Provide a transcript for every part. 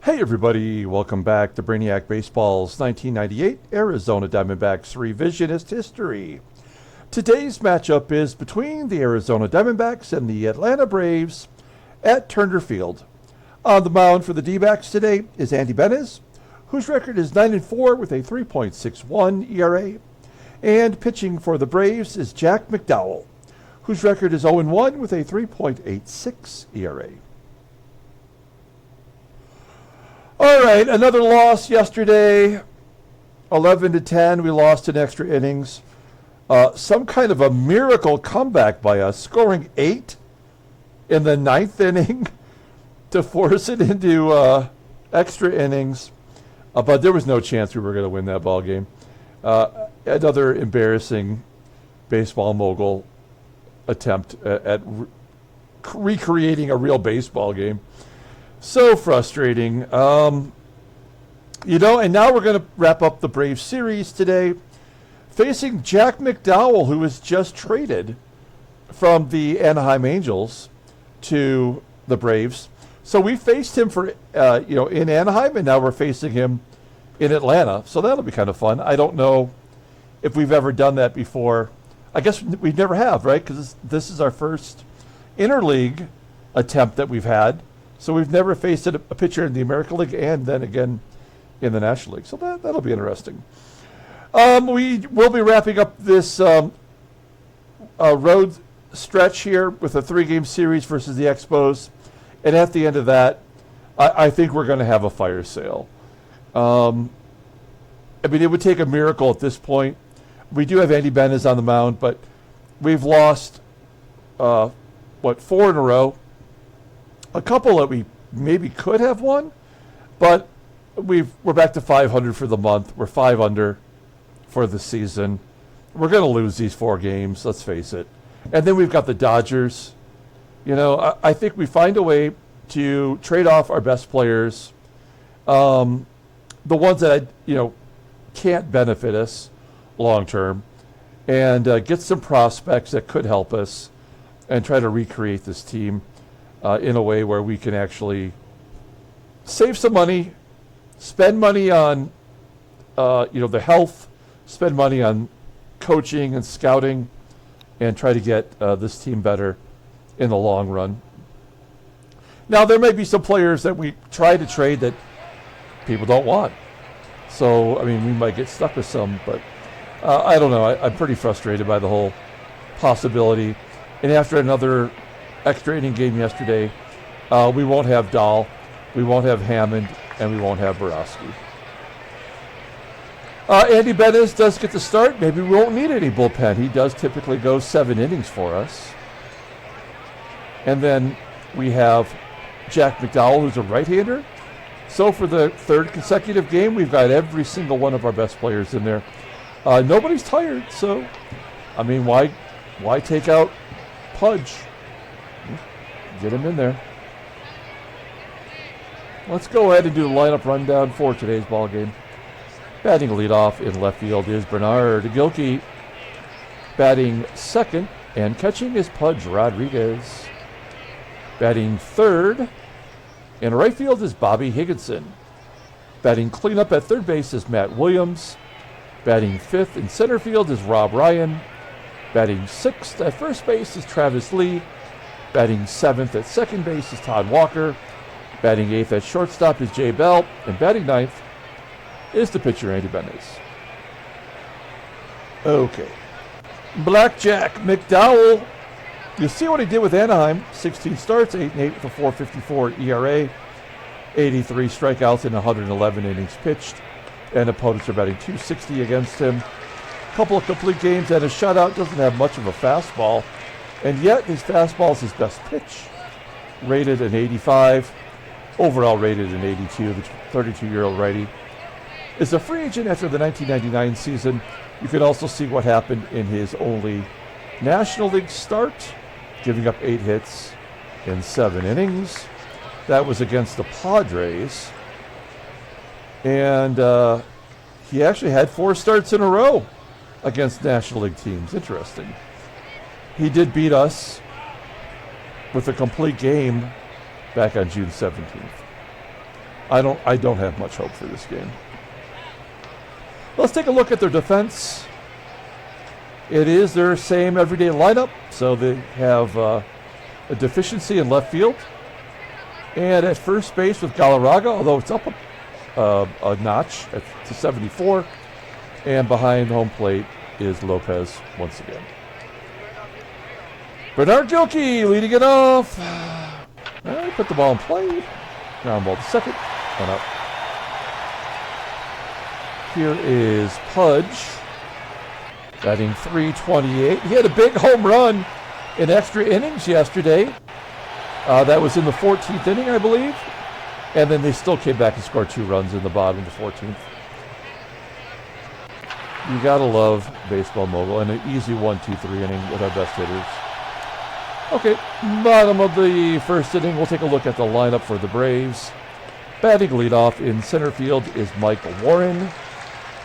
Hey everybody, welcome back to Brainiac Baseball's 1998 Arizona Diamondbacks Revisionist History. Today's matchup is between the Arizona Diamondbacks and the Atlanta Braves at Turner Field. On the mound for the D-backs today is Andy Benez, whose record is 9-4 with a 3.61 ERA. And pitching for the Braves is Jack McDowell, whose record is 0-1 with a 3.86 ERA. All right, another loss yesterday, 11-10. We lost in extra innings. Some kind of a miracle comeback by us, scoring 8 in the 9th inning to force it into extra innings. But there was no chance we were going to win that ball game. Another embarrassing baseball mogul attempt at recreating a real baseball game. So frustrating. And now we're going to wrap up the Braves series today, facing Jack McDowell, who was just traded from the Anaheim Angels to the Braves. So we faced him for, in Anaheim, and now we're facing him in Atlanta. So that'll be kind of fun. I don't know if we've ever done that before. I guess we never have, right? Because this is our first interleague attempt that we've had. So we've never faced a pitcher in the American League and then again in the National League. So that'll be interesting. We will be wrapping up this road stretch here with a 3-game series versus the Expos. And at the end of that, I think we're going to have a fire sale. It would take a miracle at this point. We do have Andy Benez on the mound, but we've lost, 4 in a row. A couple that we maybe could have won, but we're back to 500 for the month. We're 5 under for the season. We're going to lose these 4 games, let's face it. And then we've got the Dodgers. I think we find a way to trade off our best players, the ones that can't benefit us long term, and get some prospects that could help us, and try to recreate this team in a way where we can actually save some money, spend money on, the health, spend money on coaching and scouting, and try to get this team better in the long run. Now, there may be some players that we try to trade that people don't want. So, we might get stuck with some, but I don't know. I'm pretty frustrated by the whole possibility. And after another extra inning game yesterday, we won't have Dahl, we won't have Hammond, and we won't have Borowski. Andy Benez does get the start. Maybe we won't need any bullpen. He does typically go 7 innings for us. And then we have Jack McDowell, who's a right-hander. So for the 3rd consecutive game, we've got every single one of our best players in there. Nobody's tired, so, why take out Pudge? Get him in there. Let's go ahead and do the lineup rundown for today's ball game. Batting leadoff in left field is Bernard GILKEY. Batting second and catching is Pudge Rodriguez. Batting third in right field is Bobby Higginson. Batting cleanup at third base is Matt Williams. Batting fifth in center field is Rob Ryan. Batting sixth at first base is Travis Lee. Batting 7th at second base is Todd Walker. Batting 8th at shortstop is Jay Bell. And batting 9th is the pitcher, Andy Benez. Okay. Blackjack McDowell. You see what he did with Anaheim. 16 starts, 8-8 with a 4.54 ERA. 83 strikeouts in 111 innings pitched. And opponents are batting .260 against him. Couple of complete games and a shutout. Doesn't have much of a fastball. And yet, his fastball is his best pitch. Rated an 85. Overall rated an 82. The 32-year-old righty is a free agent after the 1999 season. You can also see what happened in his only National League start, giving up 8 hits in 7 innings. That was against the Padres. And he actually had 4 starts in a row against National League teams. Interesting. He did beat us with a complete game back on June 17th. I don't have much hope for this game. Let's take a look at their defense. It is their same everyday lineup, so they have a deficiency in left field. And at first base with Galarraga, although it's up a notch to 74. And behind home plate is Lopez once again. Bernard GILKEY leading it off. Put the ball in play. Ground ball to second. One up. Here is Pudge. Batting .328. He had a big home run in extra innings yesterday. That was in the 14th inning, I believe. And then they still came back and scored 2 runs in the bottom of the 14th. You gotta love baseball mogul and an easy 1-2-3 inning with our best hitters. Okay, bottom of the first inning, we'll take a look at the lineup for the Braves. Batting leadoff in center field is Mike Warren.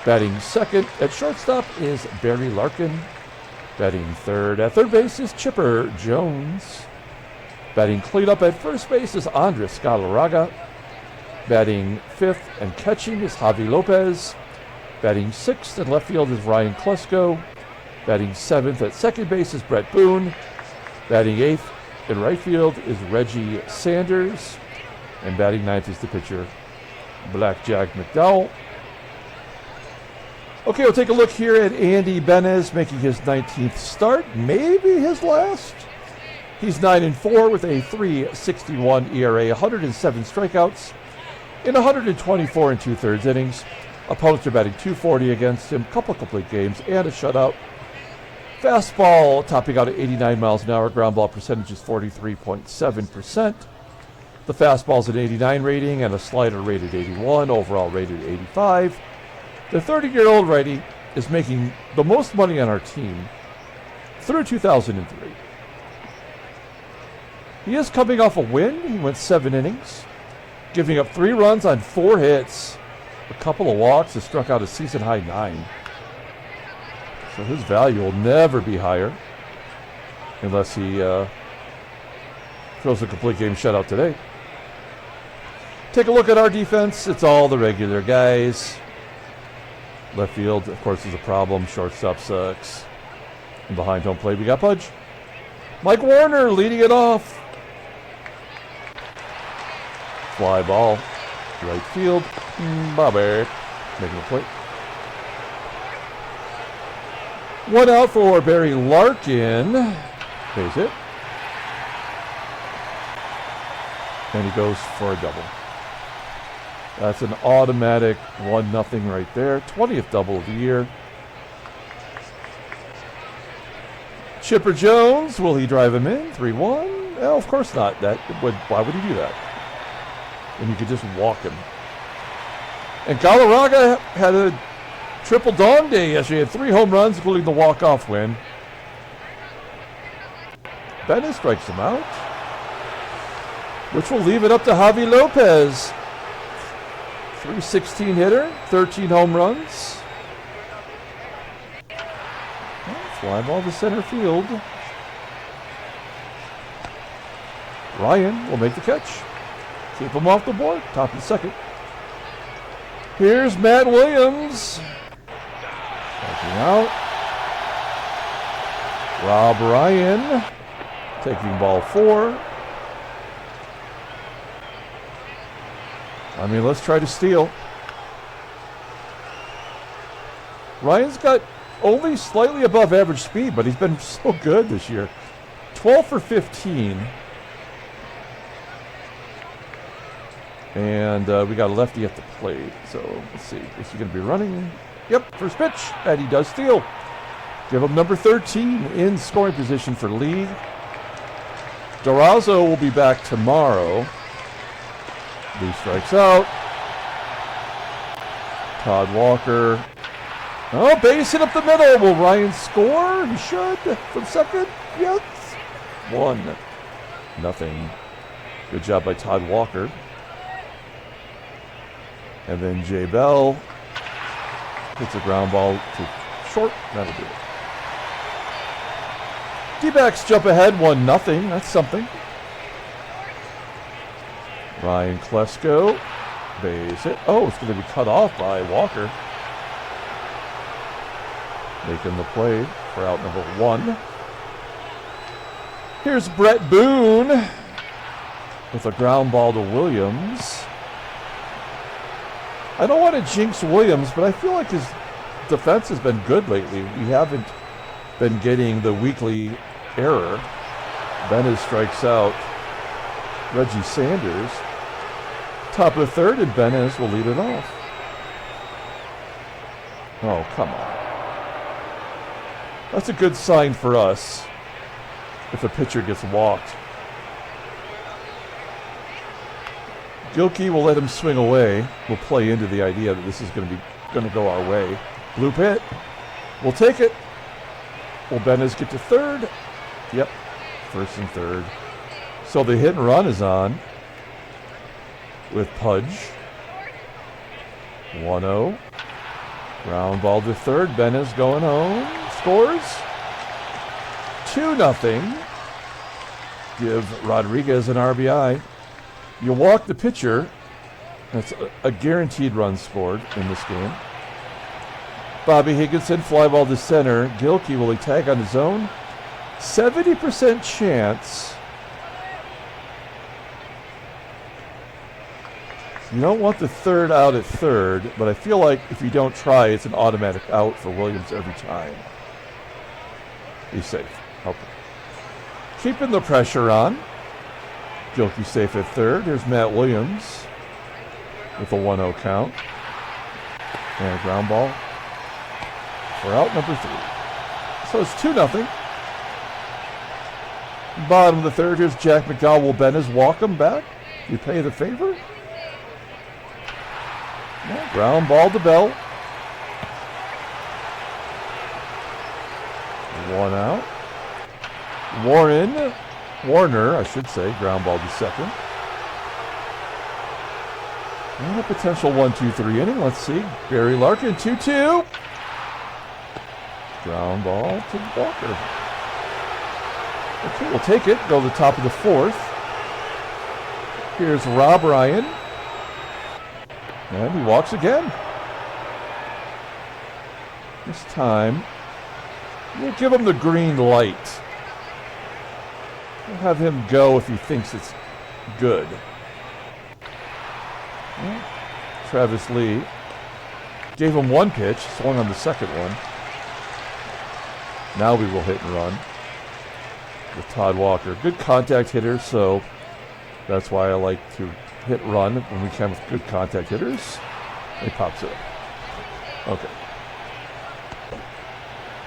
Batting second at shortstop is Barry Larkin. Batting third at third base is Chipper Jones. Batting cleanup at first base is Andres Galarraga. Batting fifth and catching is Javy Lopez. Batting sixth in left field is Ryan KLESKO. Batting seventh at second base is Bret Boone. Batting eighth in right field is Reggie Sanders. And batting ninth is the pitcher, Blackjack McDowell. Okay, we'll take a look here at Andy Benez making his 19th start, maybe his last. He's 9-4 with a .361 ERA, 107 strikeouts in 124 2/3 innings. Opponents are batting .240 against him, couple complete games, and a shutout. Fastball topping out at 89 miles an hour. Ground ball percentage is 43.7%. The fastball's an 89 rating and a slider rated 81, overall rated 85. The 30-year-old righty is making the most money on our team through 2003. He is coming off a win. He went 7 innings, giving up 3 runs on 4 hits, a couple of walks, has struck out a season-high 9. So his value will never be higher unless he throws a complete game shutout today. Take a look at our defense. It's all the regular guys. Left field, of course, is a problem. Shortstop sucks. And behind home plate, we got Pudge. Mike Warner leading it off. Fly ball. Right field. Bobby making a play. 1 out for Barry Larkin. Pays it. And he goes for a double. That's an automatic 1-0 right there. 20th double of the year. Chipper Jones, will he drive him in? 3-1? No, of course not. Why would he do that? And you could just walk him. And Galarraga had a triple dong day yesterday. He had 3 home runs, including the walk-off win. Bennett strikes him out, which will leave it up to Javy Lopez. .316 hitter, 13 home runs. Fly ball to center field. Ryan will make the catch. Keep him off the board. Top of the second. Here's Matt Williams. Striking out. Rob Ryan taking ball 4. I mean, let's try to steal. Ryan's got only slightly above average speed, but he's been so good this year. 12 for 15. And we got a lefty at the plate. So let's see. Is he going to be running? Yep, first pitch. And he does steal. Give him number 13 in scoring position for lead. Durazo will be back tomorrow. Lee strikes out. Todd Walker. Oh, base hit up the middle. Will Ryan score? He should. From second. Yes. 1-0. Good job by Todd Walker. And then Jay Bell hits a ground ball to short. That'll do it. D-backs jump ahead 1-0. That's something. Ryan KLESKO Base hit. Oh, it's going to be cut off by Walker. Making the play for out number 1. Here's Bret Boone with a ground ball to Williams. I don't want to jinx Williams, but I feel like his defense has been good lately. We haven't been getting the weekly error. Benez strikes out Reggie Sanders. Top of the 3rd, and Benez will lead it off. Oh, come on. That's a good sign for us if a pitcher gets walked. GILKEY will let him swing away. We'll play into the idea that this is going to go our way. Blue pit. We'll take it. Will Benez get to 3rd? Yep. 1st and 3rd. So the hit and run is on with Pudge. 1-0. Ground ball to 3rd. Benez going home. Scores. 2-0. Give Rodriguez an RBI. You walk the pitcher. That's a guaranteed run scored in this game. Bobby Higginson, fly ball to center. GILKEY, will he tag on his own? 70% chance. You don't want the 3rd out at 3rd, but I feel like if you don't try, it's an automatic out for Williams every time. Be safe. Okay. Keeping the pressure on. GILKEY safe at 3rd. Here's Matt Williams with a 1-0 count. And a ground ball for out number 3. So it's 2-0. Bottom of the 3rd, here's Jack McDowell. Will Benez walk him back? You pay the favor? Yeah, ground ball to Bell. 1 out. Warner, I should say, ground ball to 2nd. And a potential 1-2-3 inning. Let's see. Barry Larkin, 2-2. Ground ball to Walker. Okay, we'll take it. Go to the top of the 4th. Here's Rob Ryan. And he walks again. This time, we'll give him the green light. We'll have him go if he thinks it's good. Well, Travis Lee gave him 1 pitch, swung on the 2nd one. Now we will hit and run with Todd Walker. Good contact hitter, so that's why I like to hit run when we can with good contact hitters. He pops it up. Okay.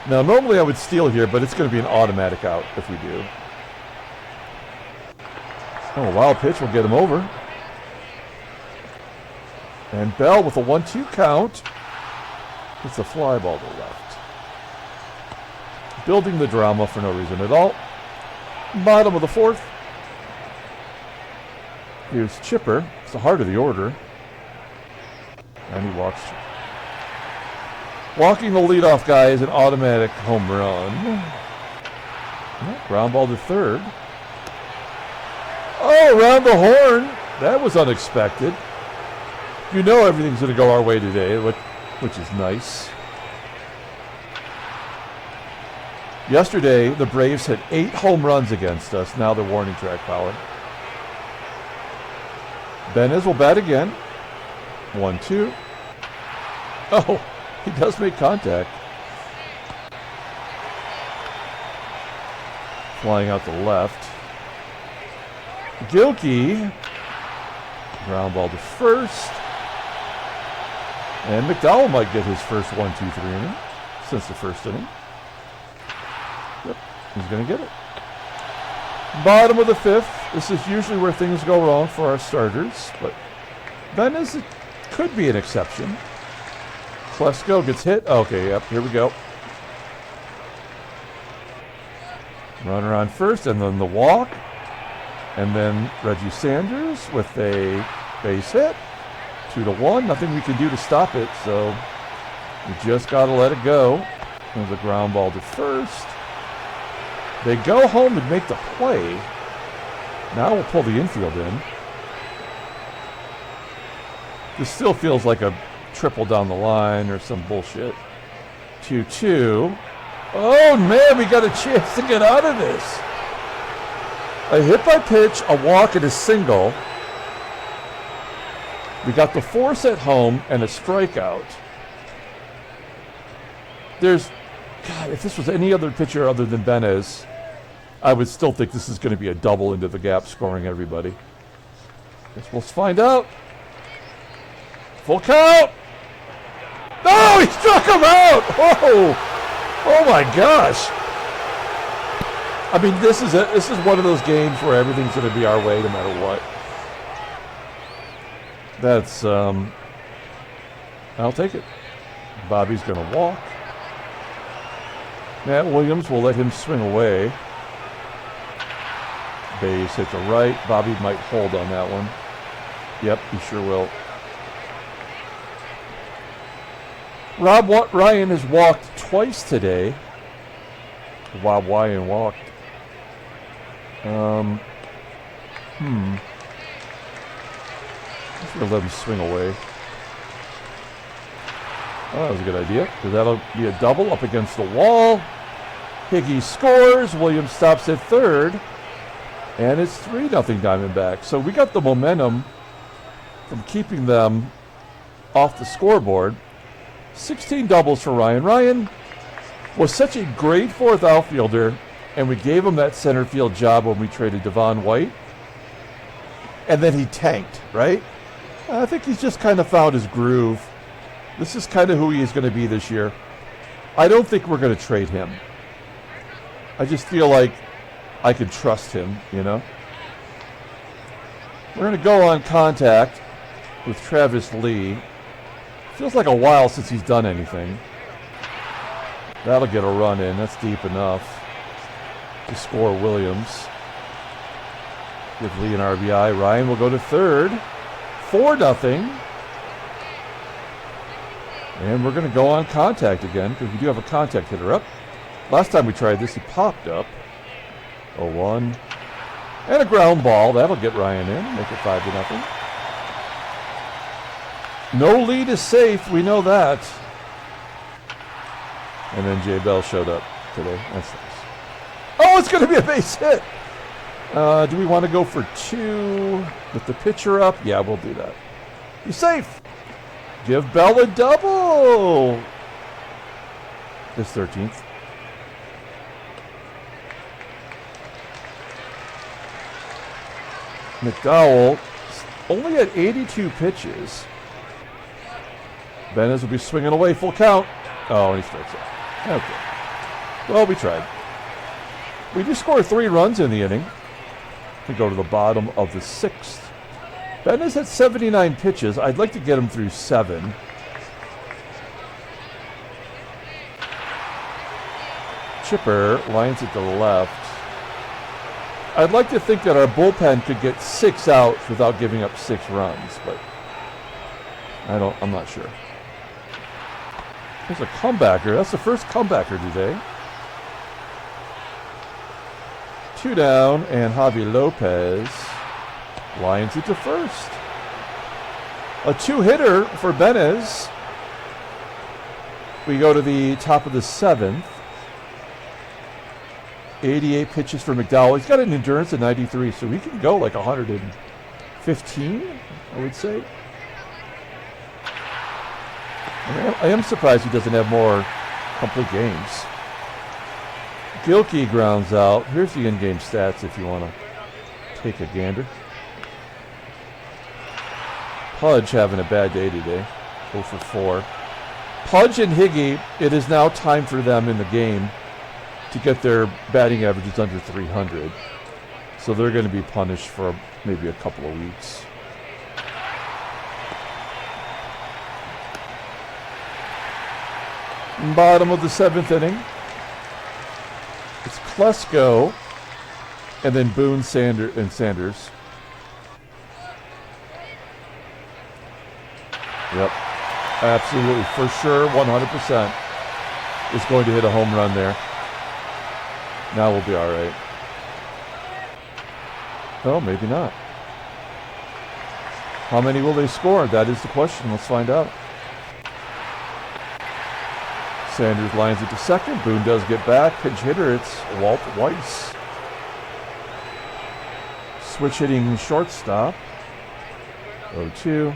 Now, normally I would steal here, but it's going to be an automatic out if we do. Oh, a wild pitch will get him over. And Bell with a 1-2 count. It's a fly ball to left. Building the drama for no reason at all. Bottom of the 4th. Here's Chipper. It's the heart of the order. And he walks. Walking the leadoff guy is an automatic home run. Ground ball to 3rd. Oh, around the horn. That was unexpected. You know everything's going to go our way today, which is nice. Yesterday, the Braves had 8 home runs against us. Now they're warning track power. Benez will bat again. 1-2. Oh, he does make contact. Flying out the left. GILKEY. Ground ball to 1st. And McDowell might get his first 1-2-3 inning since the 1st inning. Yep, he's going to get it. Bottom of the 5th. This is usually where things go wrong for our starters, but Benez could be an exception. KLESKO gets hit. Okay, yep, here we go. Runner on 1st, and then the walk. And then Reggie Sanders with a base hit. 2-1. Nothing we can do to stop it, so we just got to let it go. There's a ground ball to 1st. They go home and make the play. Now we'll pull the infield in. This still feels like a triple down the line or some bullshit. 2-2. Oh, man, we got a chance to get out of this. A hit by pitch, a walk, and a single. We got the force at home and a strikeout. God, if this was any other pitcher other than Benez, I would still think this is going to be a double into the gap, scoring everybody. Guess we'll find out. Full count. No, he struck him out. Oh my gosh. I mean, this is one of those games where everything's going to be our way no matter what. That's I'll take it. Bobby's going to walk. Matt Williams will let him swing away. Base hit to right. Bobby might hold on that one. Yep, he sure will. Rob Ryan has walked twice today. Rob Ryan walked. I'm just going to let him swing away. Oh, that was a good idea, because that'll be a double up against the wall. Higgy scores. Williams stops at third. And it's 3-0 Diamondbacks. So we got the momentum from keeping them off the scoreboard. 16 doubles for Ryan. Ryan was such a great fourth outfielder, and we gave him that center field job when we traded Devon White. And then he tanked, right? I think he's just kind of found his groove. This is kind of who he is going to be this year. I don't think we're going to trade him. I just feel like I can trust him, you know? We're going to go on contact with Travis Lee. Feels like a while since he's done anything. That'll get a run in. That's deep enough to score Williams. Give Lee an RBI. Ryan will go to third. 4-0. And we're going to go on contact again because we do have a contact hitter up. Last time we tried this, he popped up. 0-1. And a ground ball. That'll get Ryan in. Make it 5-0. No lead is safe. We know that. And then Jay Bell showed up today. That's nice. Oh, it's going to be a base hit. Do we want to go for 2 with the pitcher up? Yeah, we'll do that. He's safe. Give Bell a double. His 13th. McDowell only at 82 pitches. Benez will be swinging away, full count. Oh, and he strikes out. Okay. Well, we tried. We do score 3 runs in the inning. We go to the bottom of the 6th. Benez had 79 pitches. I'd like to get him through 7. Chipper lines it to the left. I'd like to think that our bullpen could get 6 outs without giving up 6 runs, but I'm not sure. There's a comebacker. That's the first comebacker today. 2 down, and Javy Lopez lines it to first. A 2-hitter for Benez. We go to the top of the 7th. 88 pitches for McDowell. He's got an endurance of 93, so he can go like 115, I would say. I am surprised he doesn't have more complete games. GILKEY grounds out. Here's the in-game stats if you want to take a gander. Pudge having a bad day today. 0 for 4. Pudge and Higgy, it is now time for them in the game to get their batting averages under 300. So they're going to be punished for maybe a couple of weeks. Bottom of the 7th inning. It's KLESKO and then Boone, Sanders. Yep. Absolutely. For sure, 100% is going to hit a home run there. Now we'll be all right. Oh, maybe not. How many will they score? That is the question. Let's find out. Sanders lines it to second. Boone does get back. Pinch hitter, it's Walt Weiss. Switch hitting shortstop. 0-2.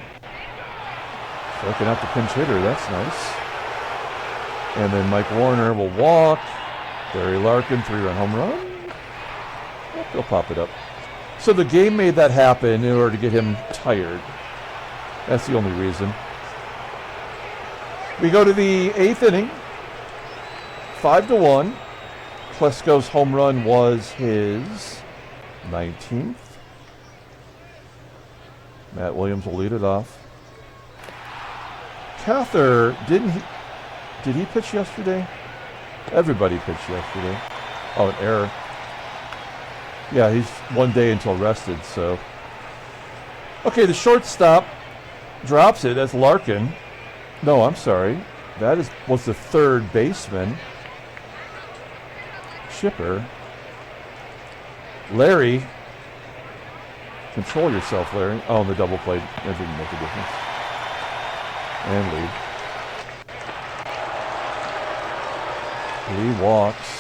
Striking out the pinch hitter. That's nice. And then Mike Warner will walk. Barry Larkin, 3-run home run. Yep, he'll pop it up. So the game made that happen in order to get him tired. That's the only reason. We go to the 8th inning. 5-1. KLESKO's home run was his 19th. Matt Williams will lead it off. Cather, did he pitch yesterday? Everybody pitched yesterday. Oh, an error. Yeah, he's 1 day until rested, so. Okay, the shortstop drops it. That's Larkin. No, I'm sorry. That was the third baseman. Chipper. Larry. Control yourself, Larry. Oh, and the double play. That didn't make a difference. And lead. Lee walks.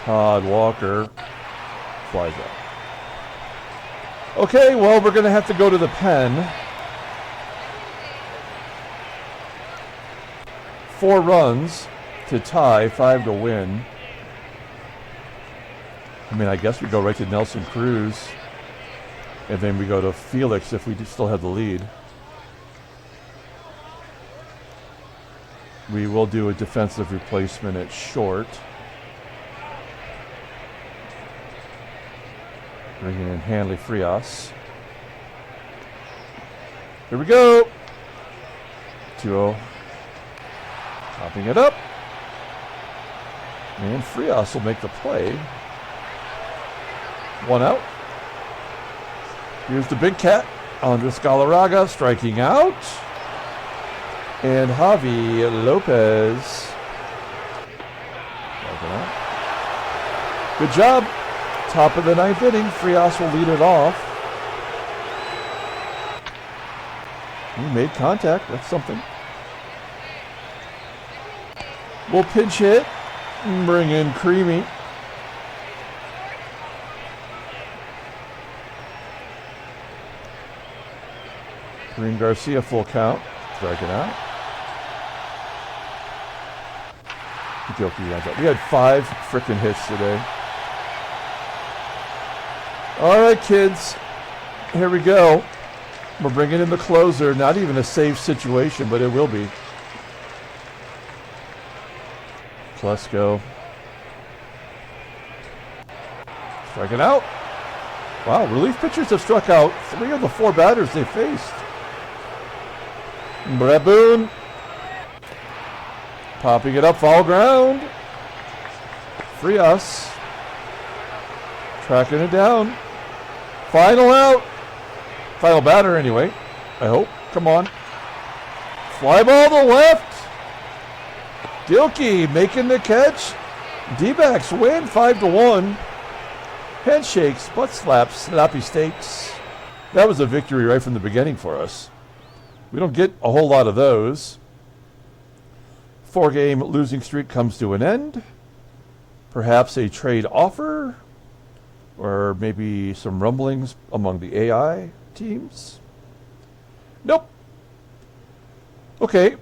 Todd Walker flies out. Okay, well, we're going to have to go to the pen. 4 runs to tie, 5 to win. I mean, I guess we go right to Nelson Cruz. And then we go to Felix if we still have the lead. We will do a defensive replacement at short. Bringing in Hanley Frias. Here we go. 2-0. Popping it up. And Frias will make the play. 1 out. Here's the big cat. Andres Galarraga striking out. And Javy LOPEZ striking out. Good job. Top of the 9th inning. Frias will lead it off. He made contact. That's something. We'll pinch hit. Bring in Creamy. Green Garcia full count. Striking out. GILKEY runs up. We had 5 frickin' hits today. All right, kids. Here we go. We're bringing in the closer. Not even a safe situation, but it will be. KLESKO. Striking out. Wow, relief pitchers have struck out 3 of the 4 batters they faced. Bret Boone. Popping it up, foul ground. Frias. Tracking it down. Final out. Final batter anyway, I hope. Come on. Fly ball to left. GILKEY making the catch. D-backs win 5-1. Handshakes, butt slaps, sloppy steaks. That was a victory right from the beginning for us. We don't get a whole lot of those. 4-game losing streak comes to an end. Perhaps a trade offer, or maybe some rumblings among the AI teams. Nope. Okay.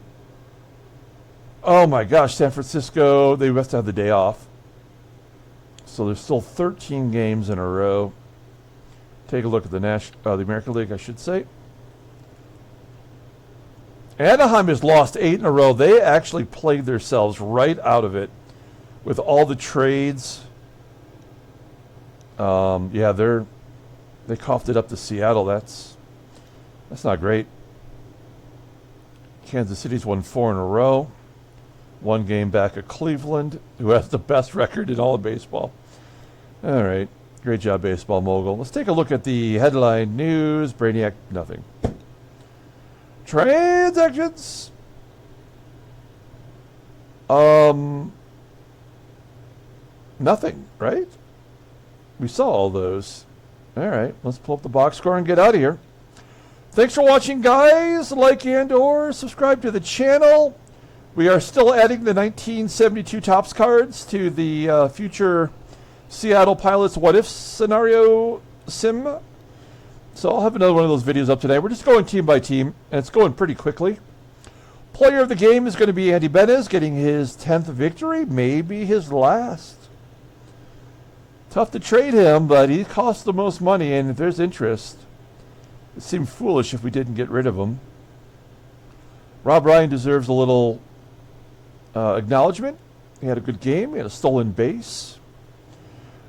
Oh my gosh, San Francisco, they must have the day off. So there's still 13 games in a row. Take a look at the American League, I should say. Anaheim has lost 8 in a row. They actually played themselves right out of it with all the trades. Yeah, they coughed it up to Seattle. That's not great. Kansas City's won 4 in a row. 1 game back at Cleveland, who has the best record in all of baseball. All right. Great job, baseball mogul. Let's take a look at the headline news. Brainiac, nothing. Transactions. Nothing, right? We saw all those. All right. Let's pull up the box score and get out of here. Thanks for watching, guys. Like and or subscribe to the channel. We are still adding the 1972 Topps cards to the future Seattle Pilots What If scenario sim. So I'll have another one of those videos up today. We're just going team by team, and it's going pretty quickly. Player of the game is going to be Andy Benez, getting his 10th victory, maybe his last. Tough to trade him, but he costs the most money, and if there's interest, it seemed foolish if we didn't get rid of him. Rob Ryan deserves a little acknowledgement. He had a good game. He had a stolen base.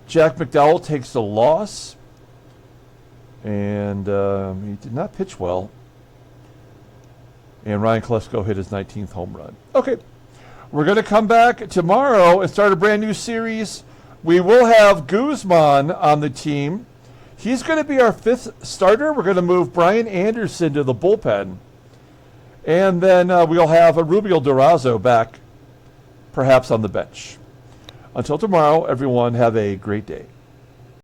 Jack McDowell takes the loss, and he did not pitch well. And Ryan KLESKO hit his 19th home run. Okay, we're going to come back tomorrow and start a brand new series. We will have Guzman on the team. He's going to be our 5th starter. We're going to move Brian Anderson to the bullpen. And then we'll have a Rubio Durazo back, perhaps on the bench. Until tomorrow, everyone, have a great day.